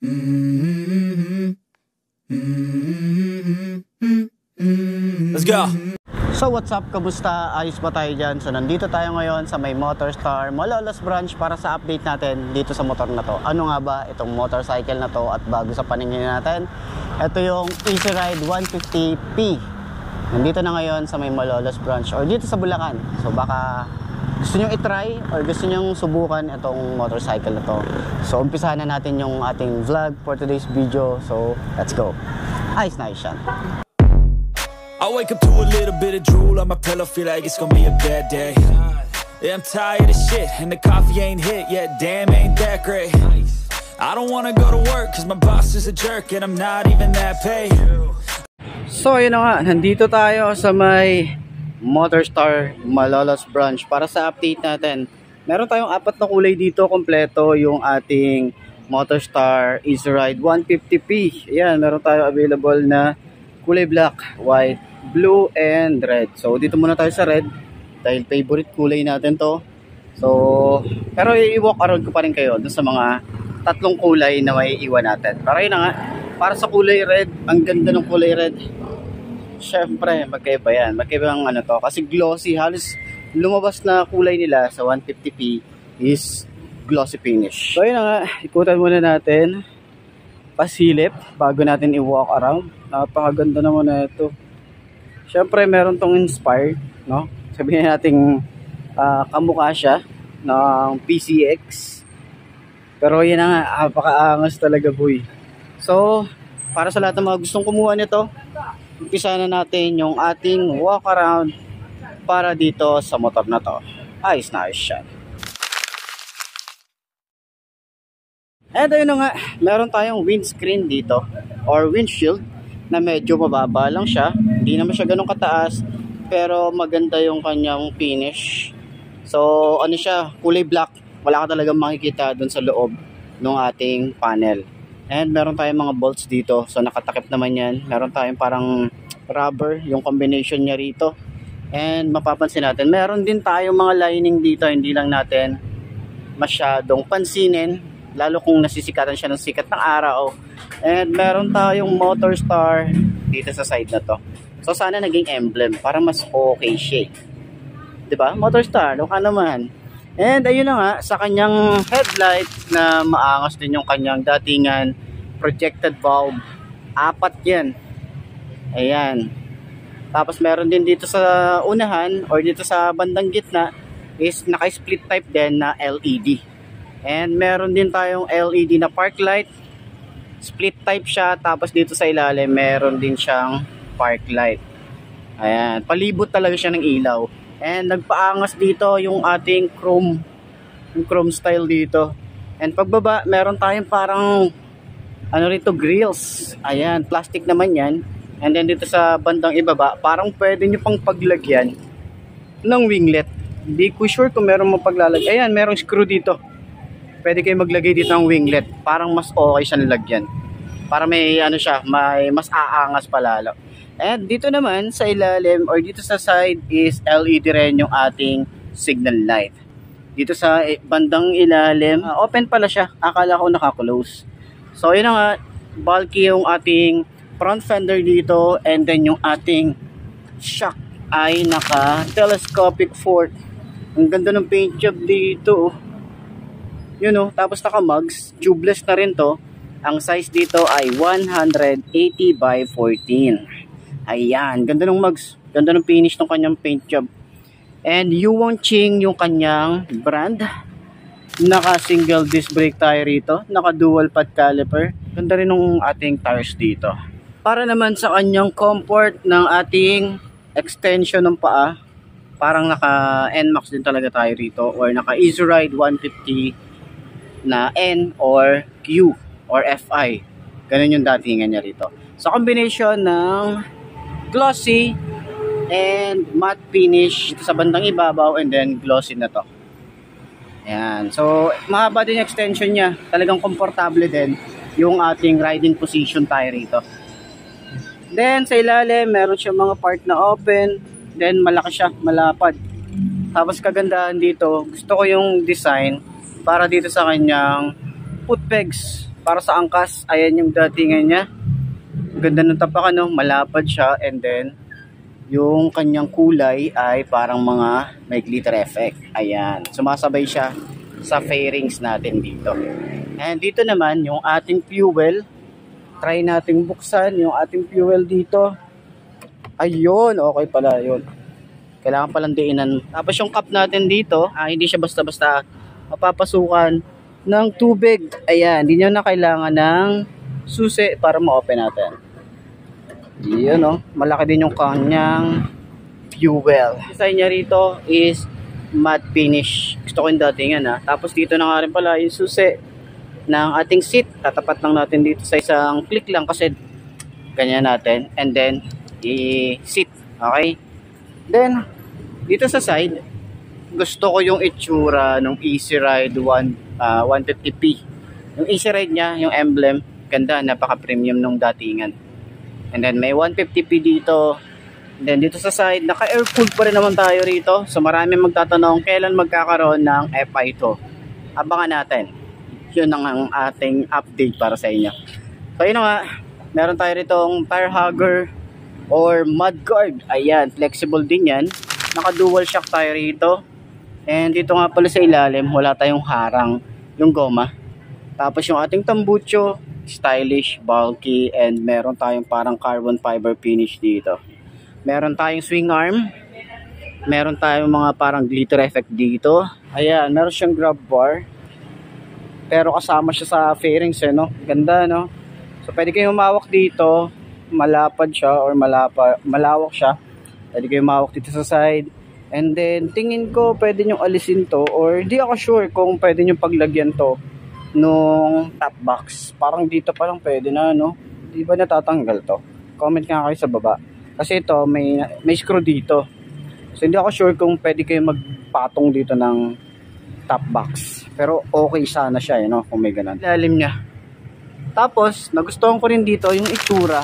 Let's go! So what's up, kamusta? Ayos ba tayo dyan? So nandito tayo ngayon sa may Motorstar Malolos branch para sa update natin dito sa motor na to. Ano nga ba itong motorcycle na to? At bago sa paningin natin, ito yung Easy Ride 150P. Nandito na ngayon sa may Malolos branch or dito sa Bulacan. So baka gusto nyo itry or gusto nyo subukan itong motorcycle na to. So umpisahan na natin yung ating vlog for today's video. So let's go. Ayos na ayos yan. I wake up to a little bit of drool on my pillow, feel like it's gonna be a bad day. Yeah, I'm tired of shit, and the coffee ain't hit yet, damn, ain't that great. I don't wanna go to work, cause my boss is a jerk, and I'm not even that paid. So yun na nga, nandito tayo sa may Motorstar Malolos branch para sa update natin. Meron tayong 4 na kulay dito, kompleto yung ating Motorstar Easy Ride 150P. Ayan, meron tayo available na kulay black, white, blue, and red. So dito muna tayo sa red dahil favorite kulay natin to. So pero i-walk around ko pa rin kayo dun sa mga 3 kulay na may iwan natin. Pero yun na nga, para sa kulay red, ang ganda ng kulay red. Syempre magkaiba yan, magkaiba ang ano to kasi glossy. Halos lumabas na kulay nila sa 150P is glossy finish. So yun na nga, ikutan muna natin, pasilip bago natin i-walk around. Napakaganda naman na ito. Syempre meron tong inspired, no? Sabihin natin kamukha siya ng PCX. Pero yan na nga, napakaangas talaga, boy. So para sa lahat ng mga gustong kumuha nito, umpisa na natin yung ating walk around para dito sa motor na to. Ayos na ayos siya. And ayun na nga, meron tayong windscreen dito or windshield na medyo mababa lang siya. Hindi naman siya ganun kataas, pero maganda yung kanyang finish. So ano siya, kulay black. Wala ka talagang makikita dun sa loob ng ating panel. And meron tayong mga bolts dito, so nakatakip naman yan. Meron tayong parang rubber, yung combination niya rito. And mapapansin natin, meron din tayong mga lining dito. Hindi lang natin masyadong pansinin, lalo kung nasisikatan siya ng sikat ng araw. And meron tayong Motorstar dito sa side na to. So sana naging emblem para mas okay siya, diba? Motorstar, doon naman. And ayun na nga, sa kanyang headlight na maangas din yung kanyang datingan projected valve. 4 yan. Ayan. Tapos meron din dito sa unahan or dito sa bandang gitna is naka-split type din na LED. And meron din tayong LED na park light. Split type siya. Tapos dito sa ilalim meron din siyang park light. Ayan, palibot talaga siya ng ilaw. And nagpaangas dito yung ating chrome, yung chrome style dito. And pagbaba meron tayong parang ano rito, grills. Ayan, plastic naman yan. And then dito sa bandang ibaba, parang pwede nyo pang paglagyan ng winglet. Hindi ko sure kung meron mo paglalagay. Ayan, merong screw dito. Pwede kayo maglagay dito ng winglet. Parang mas okay siya nilagyan. Para may ano siya, may mas aangas palalo. And dito naman sa ilalim or dito sa side is LED rin yung ating signal light. Dito sa bandang ilalim, open pala siya. Akala ko naka-close. So yun na nga, bulky yung ating front fender dito. And then yung ating shock ay naka-telescopic fork. Ang ganda ng paint job dito. You know, tapos naka-mugs, tubeless na rin to. Ang size dito ay 180 by 14. Ayan, ganda ng mugs, ganda ng finish ng kanyang paint job. And Yuongqing yung kanyang brand. Naka single disc brake tayo rito, naka dual pad caliper. Ganda rin ng ating tires dito. Para naman sa kanyang comfort ng ating extension ng paa, parang naka NMAX din talaga tayo rito or naka Easy Ride 150 na N or Q or FI. Ganun yung datingan niya rito. So combination ng glossy and matte finish sa bandang ibabaw and then glossy na to. Ayan. So mahaba din yung extension niya. Talagang komportable din yung ating riding position tayo rito. Then sa ilalim meron siya mga part na open. Then malaki siya, malapad. Tapos kagandahan dito, gusto ko yung design para dito sa kanyang foot pegs. para sa angkas, ayan yung datingan niya. Ganda ng tapakan, no? Malapad siya, and then yung kanyang kulay ay parang mga may glitter effect. Ayan, sumasabay siya sa fairings natin dito. And dito naman yung ating fuel. Try nating buksan yung ating fuel dito. Ayun, okay pala yun. Kailangan palang diinan. Tapos yung cup natin dito, hindi siya basta-basta mapapasukan ng tubig. Ayan, hindi nyo na kailangan ng susi para ma-open natin. Yun, no? Malaki din yung kanyang fuel. Design niya rito is matte finish. Gusto ko yung datingan, ha. Tapos dito na nga rin pala yung susi ng ating seat. Tatapat lang natin dito sa isang click lang kasi ganyan natin. And then, i-seat. Okay? Then, dito sa side, gusto ko yung itsura ng Easy Ride 150p. Yung Easy Ride niya, yung emblem, ganda, napaka-premium nung datingan. And then may 150p dito. And then dito sa side, naka-air-cooled pa rin naman tayo rito. So marami magtatanong kailan magkakaroon ng FI2. Abangan natin. Yun ang ating update para sa inyo. So yun nga, meron tayo ritong tire hugger or mudguard. Ayan, flexible din yan. Naka-dual shock tayo rito. And dito nga pala sa ilalim, wala tayong harang yung goma. Tapos yung ating tambucho, stylish, bulky, and meron tayong parang carbon fiber finish dito. Meron tayong swing arm. Meron tayong mga parang glitter effect dito. Ayan, meron siyang grab bar. Pero kasama siya sa fairings, no? Ganda, no? So pwede kayong humawak dito. Malapad siya or malawak siya. Pwede kayong humawak dito sa side. And then, tingin ko pwede nyo alisin to or di ako sure kung pwede nyo paglagyan to nung top box. Parang dito pa lang pwede na, no? Di ba natatanggal to? Comment nga kayo sa baba. Kasi ito, may screw dito. So, hindi ako sure kung pwede kayo magpatong dito ng top box. Pero okay sana siya, no? Kung may ganun. Lalim niya. Tapos, nagustuhan ko rin dito yung itsura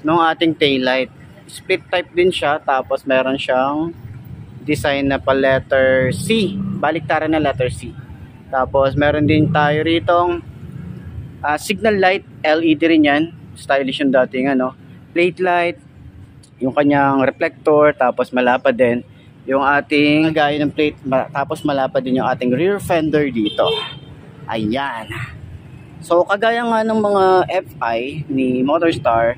ng ating taillight. Split type din siya. Tapos, meron siyang design na pa letter C. Baliktaran na letter C. Tapos meron din tayo ritong signal light. LED rin yan. Stylish yung dating ano. Plate light. Yung kanyang reflector. Tapos malapad din yung ating gaya ng plate. Tapos malapad din yung ating rear fender dito. Ayan. So kagaya nga ng mga FI ni Motorstar.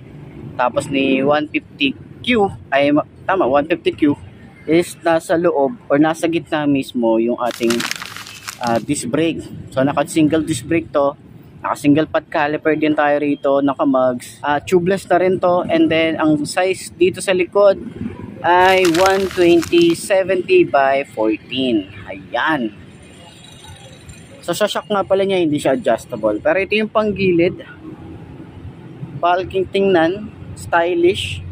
Tapos ni 150Q. Ay tama, 150Q. Is nasa loob or nasa gitna mismo yung ating disc brake. So naka single disc brake to, naka single pad caliper din tayo rito, naka mugs, tubeless na rin to, and then ang size dito sa likod ay 120/70 by 14. Ayan. So sa shock nga pala niya hindi siya adjustable, pero ito yung panggilid, bulking tingnan, stylish,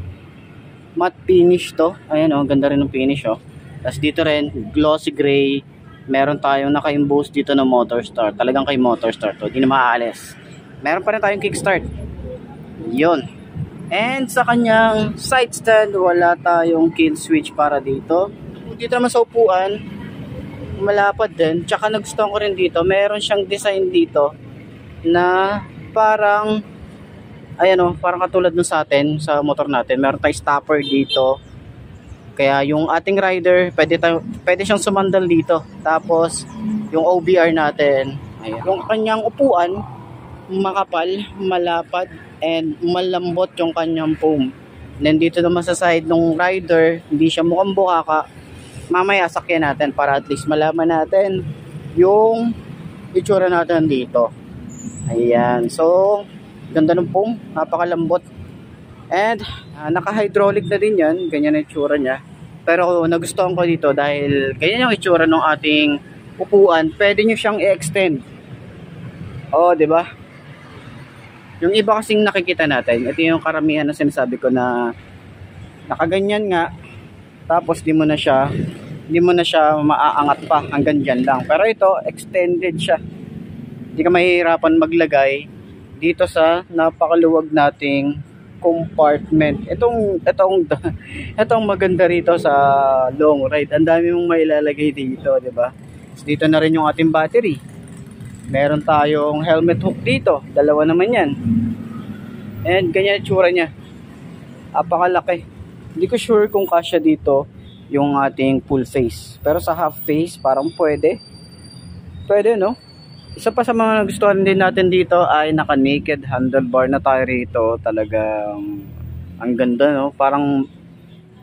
matte finish to. Ayan o, ganda rin ng finish o. Tapos dito rin, glossy gray. Meron tayong naka-emboss dito ng Motorstar. Talagang kay Motorstar to, di na maaalis. Meron pa rin tayong kickstart. Yun. And sa kanyang side stand, wala tayong kill switch para dito. Dito naman sa upuan, malapad din. Tsaka nagustuhan ko rin dito, meron siyang design dito na parang ayan o, parang katulad nun sa atin, sa motor natin. Meron tayong stopper dito. Kaya yung ating rider, pwede siyang sumandal dito. Tapos, yung OBR natin, ayan. Yung kanyang upuan, makapal, malapad, and malambot yung kanyang foam. And dito naman sa side ng rider, hindi siya mukhang bukaka. Mamaya sakyan natin para at least malaman natin yung itsura natin dito. Ayan, so ganda ng foam, napakalambot. And naka-hydraulic na din yan, ganyan ang itsura niya. Pero nagustuhan ko dito dahil ganyan yung itsura ng ating upuan, pwede nyo siyang i-extend. Oh, di ba? Yung iba kasing nakikita natin, ito yung karamihan na sinasabi ko na nakaganyan nga, tapos di mo na siya maaangat pa, hanggang dyan lang. Pero ito, extended siya. Hindi ka mahihirapan maglagay dito sa napakaluwag nating compartment. Itong maganda rito sa long ride. Ang dami mong mailalagay dito, 'di ba? Dito na rin yung ating battery. Meron tayong helmet hook dito, dalawa naman yan. And ganyan yung tsura niya, apakalaki. Hindi ko sure kung kasya dito yung ating full face, pero sa half face parang pwede, no? Isa pa sa mga nagustuhan din natin dito ay naka naked handlebar na tayo rito. Talagang ang ganda, no? Parang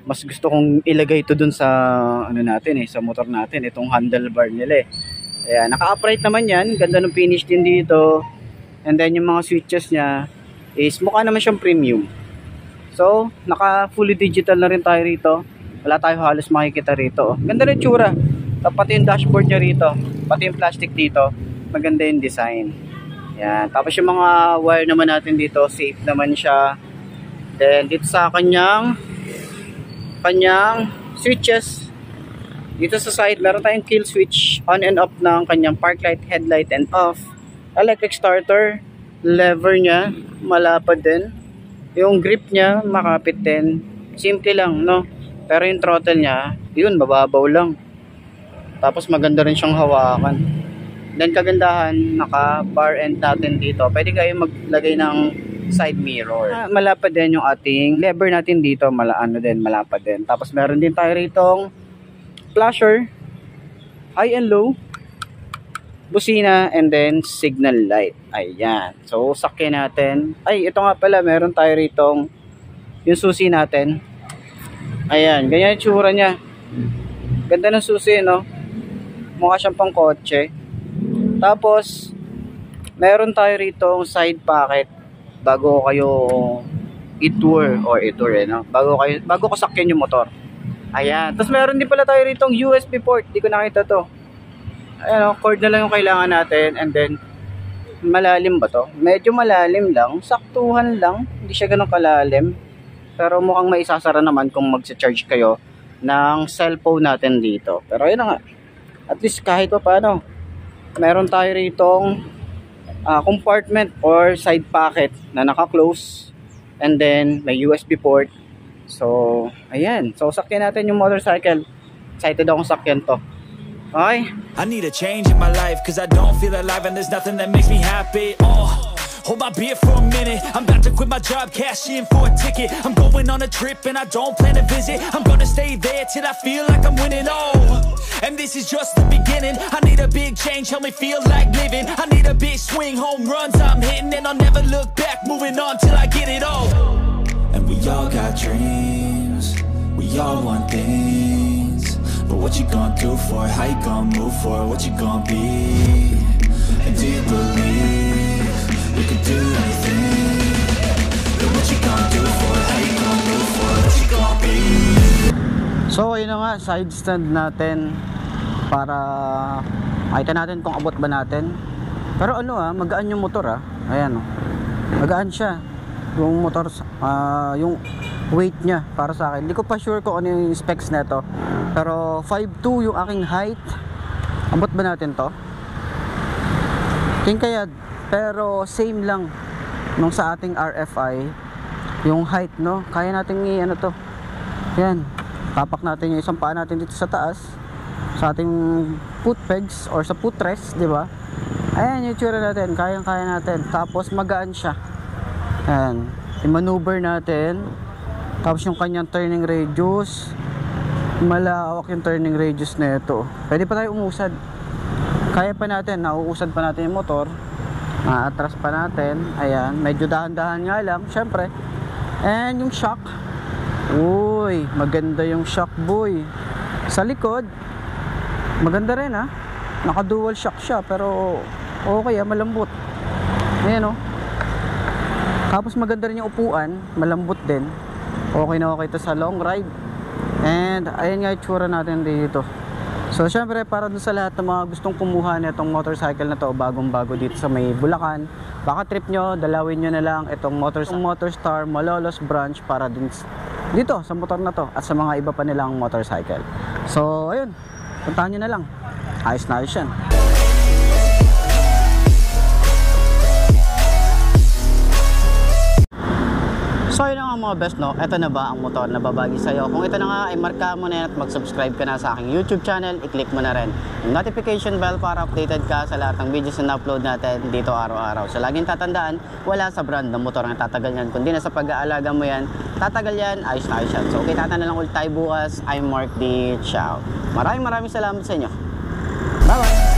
mas gusto kong ilagay ito dun sa ano natin sa motor natin, itong handlebar nila Ayan, naka-upright naman yan. Ganda ng finish din dito. And then yung mga switches niya is mukha naman siyang premium. So, naka fully digital na rin tayo rito. Wala tayo halos makikita rito. Ganda rin tsura. Pati yung dashboard niya rito, pati yung plastic dito, maganda yung design. Ayan. Tapos yung mga wire naman natin dito, safe naman siya. Then dito sa kanyang switches, dito sa side, meron tayong kill switch, on and off ng kanyang park light, headlight, and off. Electric starter, lever niya, malapad din. Yung grip niya, makapit din. Simple lang, no? Pero yung throttle niya, yun, mababaw lang. Tapos maganda rin siyang hawakan. Then kagandahan, naka bar end natin dito. Pwede kayo maglagay ng side mirror. Malapad din yung ating lever natin dito, malapad din. Tapos meron din tayo ritong flasher, high and low, busina, and then signal light. Ayan. So, sakyan natin. Ay, ito nga pala, meron tayo ritong yung susi natin. Ayan, ganyan yung tsura niya. Ganda ng susi, no? Mukha siyang pang kotse. Tapos, meron tayo ritong side pocket bago kayo i-tour, no? Bago ko sakyan yung motor. Ayan. Tapos meron din pala tayo ritong USB port. Di ko nakita to. Ayan, cord na lang yung kailangan natin. And then, malalim ba to? Medyo malalim lang. Saktuhan lang. Hindi siya ganun kalalim. Pero mukhang maisasara naman kung magsa-charge kayo ng cellphone natin dito. Pero ayun na nga. At least kahit pa paano, meron tayo ritong compartment or side pocket na naka-close. And then, may USB port. So, ayan. So, sakyan natin yung motorcycle. Excited akong sakyan to. Okay? I need a change in my life, cause I don't feel alive and there's nothing that makes me happy. Hold my beer for a minute. I'm about to quit my job, cash in for a ticket. I'm going on a trip and I don't plan to visit. I'm gonna stay there till I feel like I'm winning. And this is just the beginning. I need a big change, help me feel like living. I need a big swing, home runs I'm hitting, and I'll never look back, moving on till I get it all. And we all got dreams, we all want things, but what you gonna do for it? How you gonna move for it? What you gonna be? And do you believe you can do anything? But what you gonna do for it? How you gonna move for it? What you gonna be? So ayun na nga, side stand natin para makita natin kung abot ba natin. Pero ano magaan yung motor ayan magaan siya yung motor, yung weight niya para sa akin. Hindi ko pa sure kung ano yung specs nito. Pero 5'2" yung aking height. Abot ba natin to? Kaya pero same lang nung sa ating RFI yung height, no? Kaya natin i-ano to. Yan. Tapak natin yung isang paa natin dito sa taas sa ating foot pegs or sa footrest, di ba? Ayan yung tsura natin, kayang-kaya natin. Tapos magaan siya. Ayan, i-maneuver natin. Tapos yung kanyang turning radius, malawak yung turning radius na ito. Pwede pa tayo umusad. Kaya pa natin, nauusad pa natin yung motor. Atras pa natin. Ayan, medyo dahan-dahan nga lang, syempre. And yung shock, uy, maganda yung shock, boy. Sa likod, maganda rin naka dual shock siya, pero okay malambot. Ayan Tapos maganda rin yung upuan, malambot din. Okay na okay to sa long ride. And ayun nga yung tsura natin dito. So syempre para dun sa lahat ng mga gustong kumuha nitong motorcycle na to, bagong bago dito sa may Bulacan, baka trip nyo, dalawin nyo na lang itong Motorstar Malolos branch para din dito sa motor na to at sa mga iba pa nilang motorcycle. So ayun, puntahan nyo na lang. Ayos na ayos yan. So yun nga mga best, no? Ito na ba ang motor na babagi sa'yo? Kung ito na nga ay marka mo na yan at mag-subscribe ka na sa aking YouTube channel, i-click mo na rin yung notification bell para updated ka sa lahat ng videos na upload natin dito araw-araw. So laging tatandaan, wala sa brand ng motor ang tatagal yan, kundi na sa pag-aalaga mo yan, tatagal yan, ayos na ayos yan. So okay, tata na lang ulit tayo bukas. I'm Mark D. Ciao. Maraming salamat sa inyo. Bye-bye!